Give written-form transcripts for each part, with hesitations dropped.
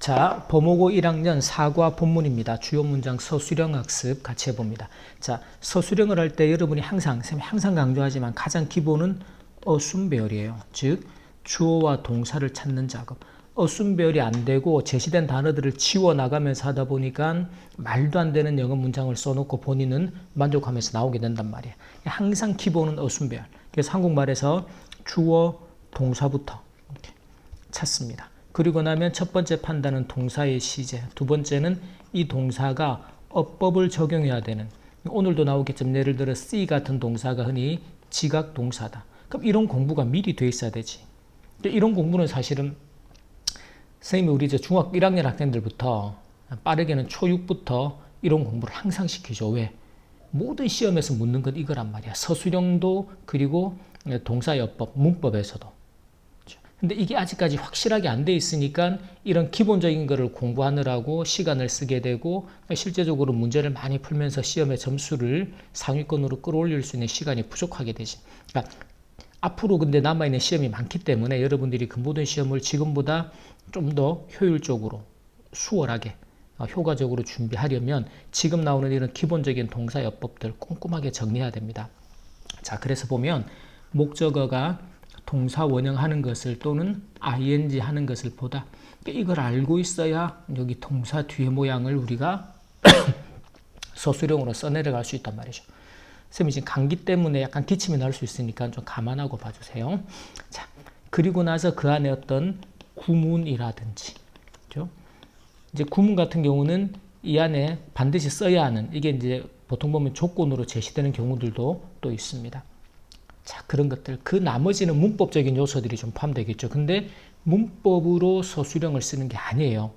자, 범호고 1학년 사과 본문입니다. 주요 문장 서술형 학습 같이 해봅니다. 자, 서술형을 할 때 여러분이 항상 강조하지만 가장 기본은 어순 배열이에요. 즉, 주어와 동사를 찾는 작업. 어순 배열이 안 되고 제시된 단어들을 지워나가면서 하다 보니까 말도 안 되는 영어 문장을 써놓고 본인은 만족하면서 나오게 된단 말이에요. 항상 기본은 어순 배열. 그래서 한국말에서 주어, 동사부터 이렇게 찾습니다. 그리고 나면 첫 번째 판단은 동사의 시제, 두 번째는 이 동사가 어법을 적용해야 되는, 오늘도 나오겠지만 예를 들어 see 같은 동사가 흔히 지각 동사다. 그럼 이런 공부가 미리 돼 있어야 되지. 이런 공부는 사실은 선생님이 우리 이제 중학교 1학년 학생들부터 빠르게는 초6부터 이런 공부를 항상 시키죠. 왜? 모든 시험에서 묻는 건 이거란 말이야. 서술형도 그리고 동사의 어법, 문법에서도. 근데 이게 아직까지 확실하게 안 돼 있으니까 이런 기본적인 거를 공부하느라고 시간을 쓰게 되고 실제적으로 문제를 많이 풀면서 시험의 점수를 상위권으로 끌어올릴 수 있는 시간이 부족하게 되지. 그러니까 앞으로 근데 남아있는 시험이 많기 때문에 여러분들이 그 모든 시험을 지금보다 좀 더 효율적으로 수월하게 효과적으로 준비하려면 지금 나오는 이런 기본적인 동사여법들 꼼꼼하게 정리해야 됩니다. 자, 그래서 보면 목적어가 동사 원형하는 것을 또는 ing 하는 것을 보다, 이걸 알고 있어야 여기 동사 뒤에 모양을 우리가 서술형으로 써내려갈 수 있단 말이죠. 선생님이 지금 감기 때문에 약간 기침이 날 수 있으니까 좀 감안하고 봐주세요. 자, 그리고 나서 그 안에 어떤 구문이라든지, 그렇죠? 이제 구문 같은 경우는 이 안에 반드시 써야 하는, 이게 이제 보통 보면 조건으로 제시되는 경우들도 또 있습니다. 자, 그런 것들, 그 나머지는 문법적인 요소들이 좀 포함되겠죠. 근데 문법으로 서술형을 쓰는 게 아니에요.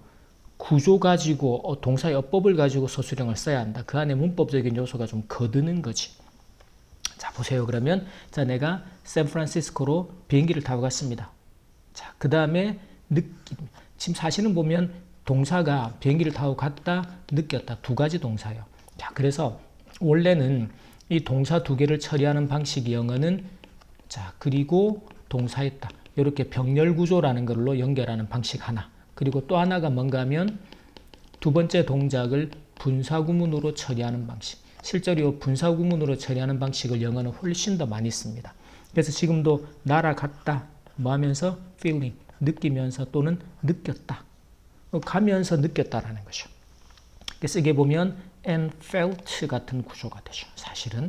구조 가지고 동사의 어법을 가지고 서술형을 써야 한다. 그 안에 문법적인 요소가 좀 거드는 거지. 자, 보세요. 그러면 자, 내가 샌프란시스코로 비행기를 타고 갔습니다. 자, 그 다음에 느낌. 지금 사실은 보면 동사가 비행기를 타고 갔다, 느꼈다, 두 가지 동사예요. 자, 그래서 원래는 이 동사 두 개를 처리하는 방식이 영어는 자, 그리고 동사했다, 이렇게 병렬 구조라는 걸로 연결하는 방식 하나, 그리고 또 하나가 뭔가 하면 두 번째 동작을 분사 구문으로 처리하는 방식. 실제로 이 분사 구문으로 처리하는 방식을 영어는 훨씬 더 많이 씁니다. 그래서 지금도 날아갔다 뭐 하면서 feeling, 느끼면서 또는 느꼈다, 가면서 느꼈다라는 거죠. 그래서 이게 보면 and felt 같은 구조가 되죠. 사실은.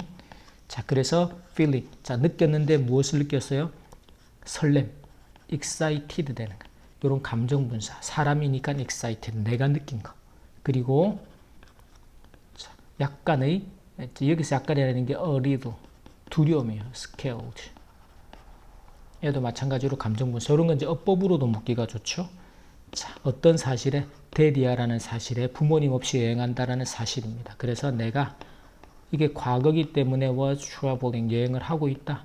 자, 그래서 feeling. 자, 느꼈는데 무엇을 느꼈어요? 설렘, excited 되는 거. 이런 감정 분사. 사람이니까 excited, 내가 느낀 거. 그리고 자, 약간의, 여기서 약간이라는 게 a little, 두려움이에요. scared. 얘도 마찬가지로 감정 분사. 이런 건 이제 어법으로도 묻기가 좋죠. 자, 어떤 사실에, 데디아라는 사실에 부모님 없이 여행한다라는 사실입니다. 그래서 내가 이게 과거이기 때문에 was traveling, 여행을 하고 있다.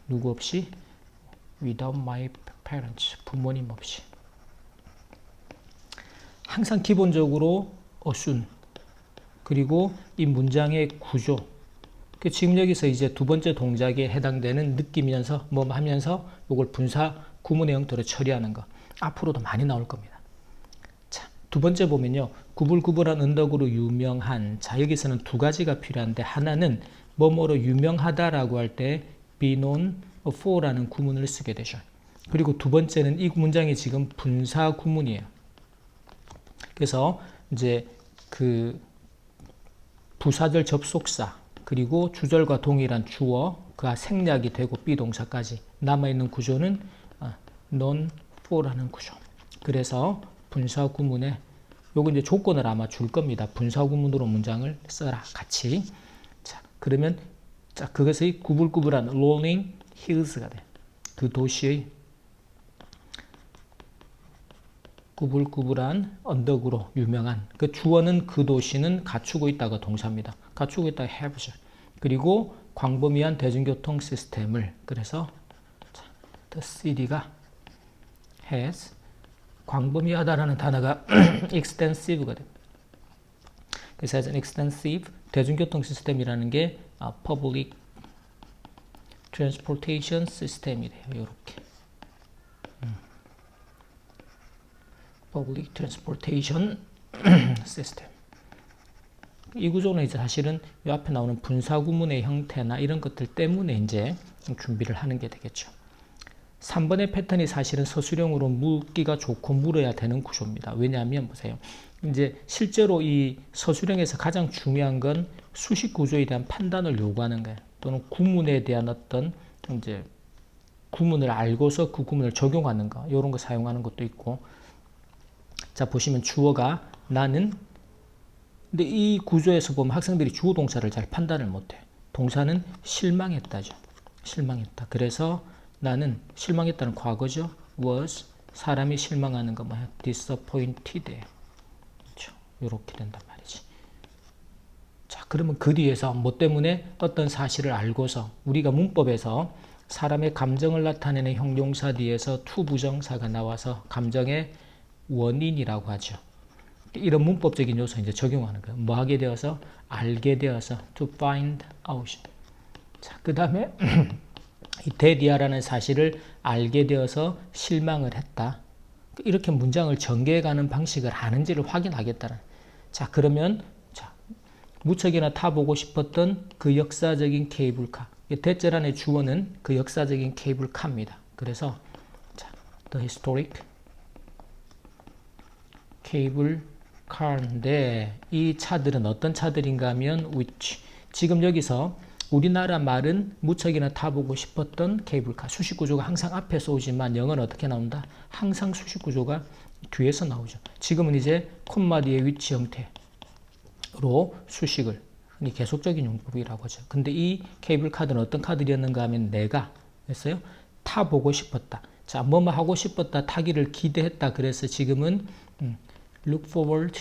누구 없이? Without my parents, 부모님 없이. 항상 기본적으로 어순, 그리고 이 문장의 구조. 지금 여기서 이제 두 번째 동작에 해당되는 느끼면서 뭐 하면서 이걸 분사 구문의 형태로 처리하는 거. 앞으로도 많이 나올 겁니다. 자, 두 번째 보면요. 구불구불한 언덕으로 유명한. 자, 여기서는 두 가지가 필요한데, 하나는 뭐뭐로 유명하다라고 할 때 be known for라는 구문을 쓰게 되죠. 그리고 두 번째는 이 문장이 지금 분사 구문이에요. 그래서 이제 그 부사절 접속사, 그리고 주절과 동일한 주어, 그가 생략이 되고 비동사까지 남아있는 구조는 known for라는 구조. 그래서 분사 구문에 요거 이제 조건을 아마 줄 겁니다. 분사 구문으로 문장을 써라 같이. 자, 그러면 자, 그것의 구불구불한 rolling hills가 돼. 그 도시의 구불구불한 언덕으로 유명한, 그 주어는 그 도시는 갖추고 있다가 동사입니다. 갖추고 있다가 have죠. 그리고 광범위한 대중교통 시스템을, 그래서 자, the city가 has, 광범위하다라는 단어가 extensive가 됩니다. 그래서 has an extensive, 대중교통 시스템이라는 게 public transportation system이 돼요. 이렇게. Public Transportation System. 이 구조는 이제 사실은 이 앞에 나오는 분사 구문의 형태나 이런 것들 때문에 이제 준비를 하는 게 되겠죠. 3번의 패턴이 사실은 서술형으로 묻기가 좋고 물어야 되는 구조입니다. 왜냐하면 보세요. 이제 실제로 이 서술형에서 가장 중요한 건 수식 구조에 대한 판단을 요구하는 거예요. 또는 구문에 대한 어떤 이제 구문을 알고서 그 구문을 적용하는 거, 이런 거 사용하는 것도 있고. 자, 보시면 주어가 나는. 근데 이 구조에서 보면 학생들이 주어 동사를 잘 판단을 못해. 동사는 실망했다죠. 실망했다. 그래서 나는 실망했다는 과거죠. was 사람이 실망하는 거 뭐야? disappointed. 그렇죠. 이렇게 된단 말이지. 자, 그러면 그 뒤에서 뭐 때문에 어떤 사실을 알고서 우리가 문법에서 사람의 감정을 나타내는 형용사 뒤에서 to 부정사가 나와서 감정의 원인이라고 하죠. 이런 문법적인 요소 이제 적용하는 거예요. 뭐 하게 되어서? 알게 되어서 to find out. 자, 그 다음에 이 데디아라는 사실을 알게 되어서 실망을 했다. 이렇게 문장을 전개해가는 방식을 아는지를 확인하겠다는. 자, 그러면 자, 무척이나 타보고 싶었던 그 역사적인 케이블카. 대절안의 주어는 그 역사적인 케이블카입니다. 그래서 자, the historic 케이블카인데 이 차들은 어떤 차들인가 하면 which. 지금 여기서 우리나라 말은 무척이나 타보고 싶었던 케이블카. 수식 구조가 항상 앞에서 오지만 영어는 어떻게 나온다? 항상 수식 구조가 뒤에서 나오죠. 지금은 이제 콤마 뒤에 위치 형태로 수식을 흔히 계속적인 용법이라고 하죠. 근데 이 케이블카들은 어떤 카드였는가 하면 내가 했어요. 타보고 싶었다. 자, 뭐뭐 하고 싶었다. 타기를 기대했다. 그래서 지금은 look forward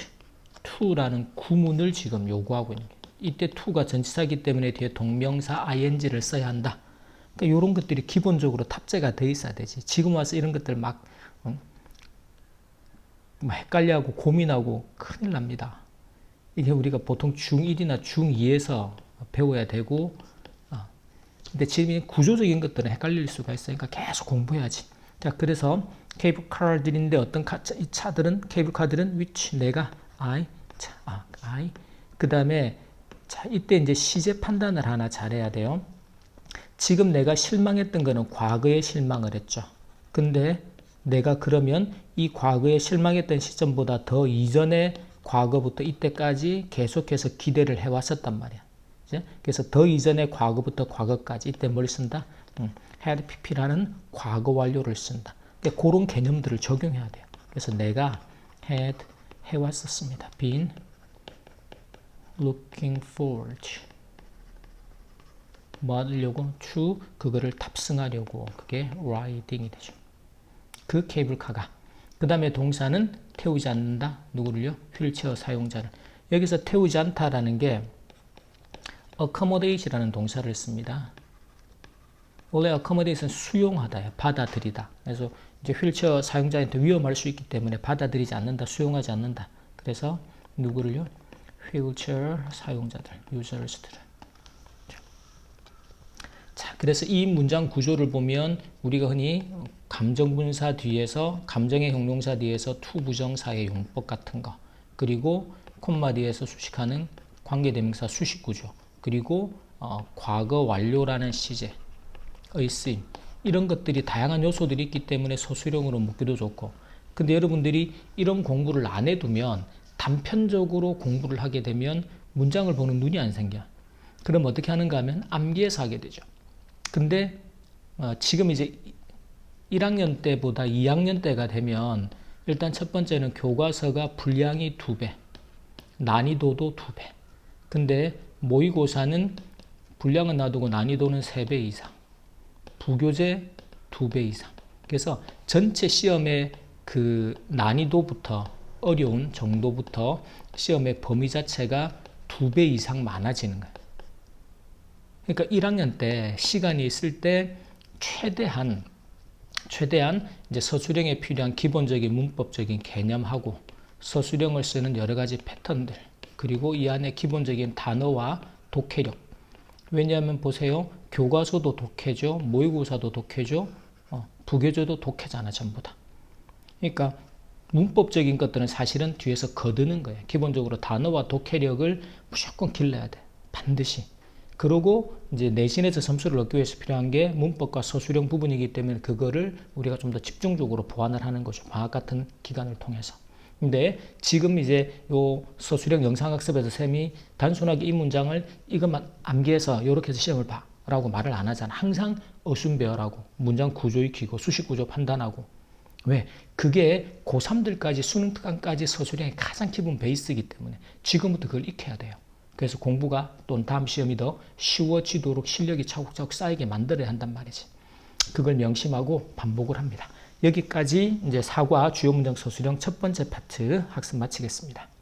to라는 구문을 지금 요구하고 있는 거예요. 이때 to가 전치사이기 때문에 뒤에 동명사 ing를 써야 한다. 그러니까 이런 것들이 기본적으로 탑재가 돼 있어야 되지. 지금 와서 이런 것들 막 헷갈려하고 고민하고 큰일 납니다. 이게 우리가 보통 중1이나 중2에서 배워야 되고, 근데 지금 구조적인 것들은 헷갈릴 수가 있으니까 계속 공부해야지. 자, 그래서 케이블카들인데 어떤 이 차들은 케이블카들은 which 내가 I 그 다음에 자, 이때 이제 시제 판단을 하나 잘해야 돼요. 지금 내가 실망했던 거는 과거에 실망을 했죠. 근데 내가 그러면 이 과거에 실망했던 시점보다 더 이전에 과거부터 이때까지 계속해서 기대를 해왔었단 말이야. 그래서 더 이전의 과거부터 과거까지 이때 뭘 쓴다? had pp라는 과거 완료를 쓴다. 그런 개념들을 적용해야 돼요. 그래서 내가 had 해왔었습니다. been looking forward 뭐 하려고? to 그거를 탑승하려고. 그게 riding이 되죠. 그 케이블카가. 그 다음에 동사는 태우지 않는다. 누구를요? 휠체어 사용자를. 여기서 태우지 않다라는 게 accommodate라는 동사를 씁니다. 원래 accommodate는 수용하다예요. 받아들이다. 그래서 이제 휠체어 사용자한테 위험할 수 있기 때문에 받아들이지 않는다. 수용하지 않는다. 그래서 누구를요? 휠체어 사용자들, 유저스들을. 자, 그래서 이 문장 구조를 보면 우리가 흔히 감정분사 뒤에서 감정의 형용사 뒤에서 to 부정사의 용법 같은 거, 그리고 콤마 뒤에서 수식하는 관계대명사 수식 구조, 그리고 과거 완료라는 시제의 쓰임, 이런 것들이 다양한 요소들이 있기 때문에 서술형으로 묻기도 좋고. 근데 여러분들이 이런 공부를 안 해두면 단편적으로 공부를 하게 되면 문장을 보는 눈이 안 생겨. 그럼 어떻게 하는가 하면 암기해서 하게 되죠. 근데 지금 이제 1학년 때보다 2학년 때가 되면 일단 첫 번째는 교과서가 분량이 2배, 난이도도 2배. 근데 모의고사는 분량은 놔두고 난이도는 3배 이상, 부교재 2배 이상. 그래서 전체 시험의 그 난이도부터 어려운 정도부터 시험의 범위 자체가 2배 이상 많아지는 거예요. 그러니까 1학년 때 시간이 있을 때 최대한 이제 서술형에 필요한 기본적인 문법적인 개념하고 서술형을 쓰는 여러 가지 패턴들, 그리고 이 안에 기본적인 단어와 독해력. 왜냐하면 보세요. 교과서도 독해죠. 모의고사도 독해죠. 부교재도 독해잖아, 전부 다. 그러니까 문법적인 것들은 사실은 뒤에서 거두는 거예요. 기본적으로 단어와 독해력을 무조건 길러야 돼. 반드시. 그리고 이제 내신에서 점수를 얻기 위해서 필요한 게 문법과 서술형 부분이기 때문에 그거를 우리가 좀 더 집중적으로 보완을 하는 거죠. 방학 같은 기간을 통해서. 근데 지금 이제 요 서술형 영상학습에서 쌤이 단순하게 이 문장을 이것만 암기해서 이렇게 해서 시험을 봐 라고 말을 안 하잖아. 항상 어순 배열하고 문장 구조 익히고 수식 구조 판단하고. 왜? 그게 고3들까지 수능 특강까지 서술형의 가장 기본 베이스이기 때문에 지금부터 그걸 익혀야 돼요. 그래서 공부가 또는 다음 시험이 더 쉬워지도록 실력이 차곡차곡 쌓이게 만들어야 한단 말이지. 그걸 명심하고 반복을 합니다. 여기까지 이제 사과 주요 문장 서술형 첫 번째 파트 학습 마치겠습니다.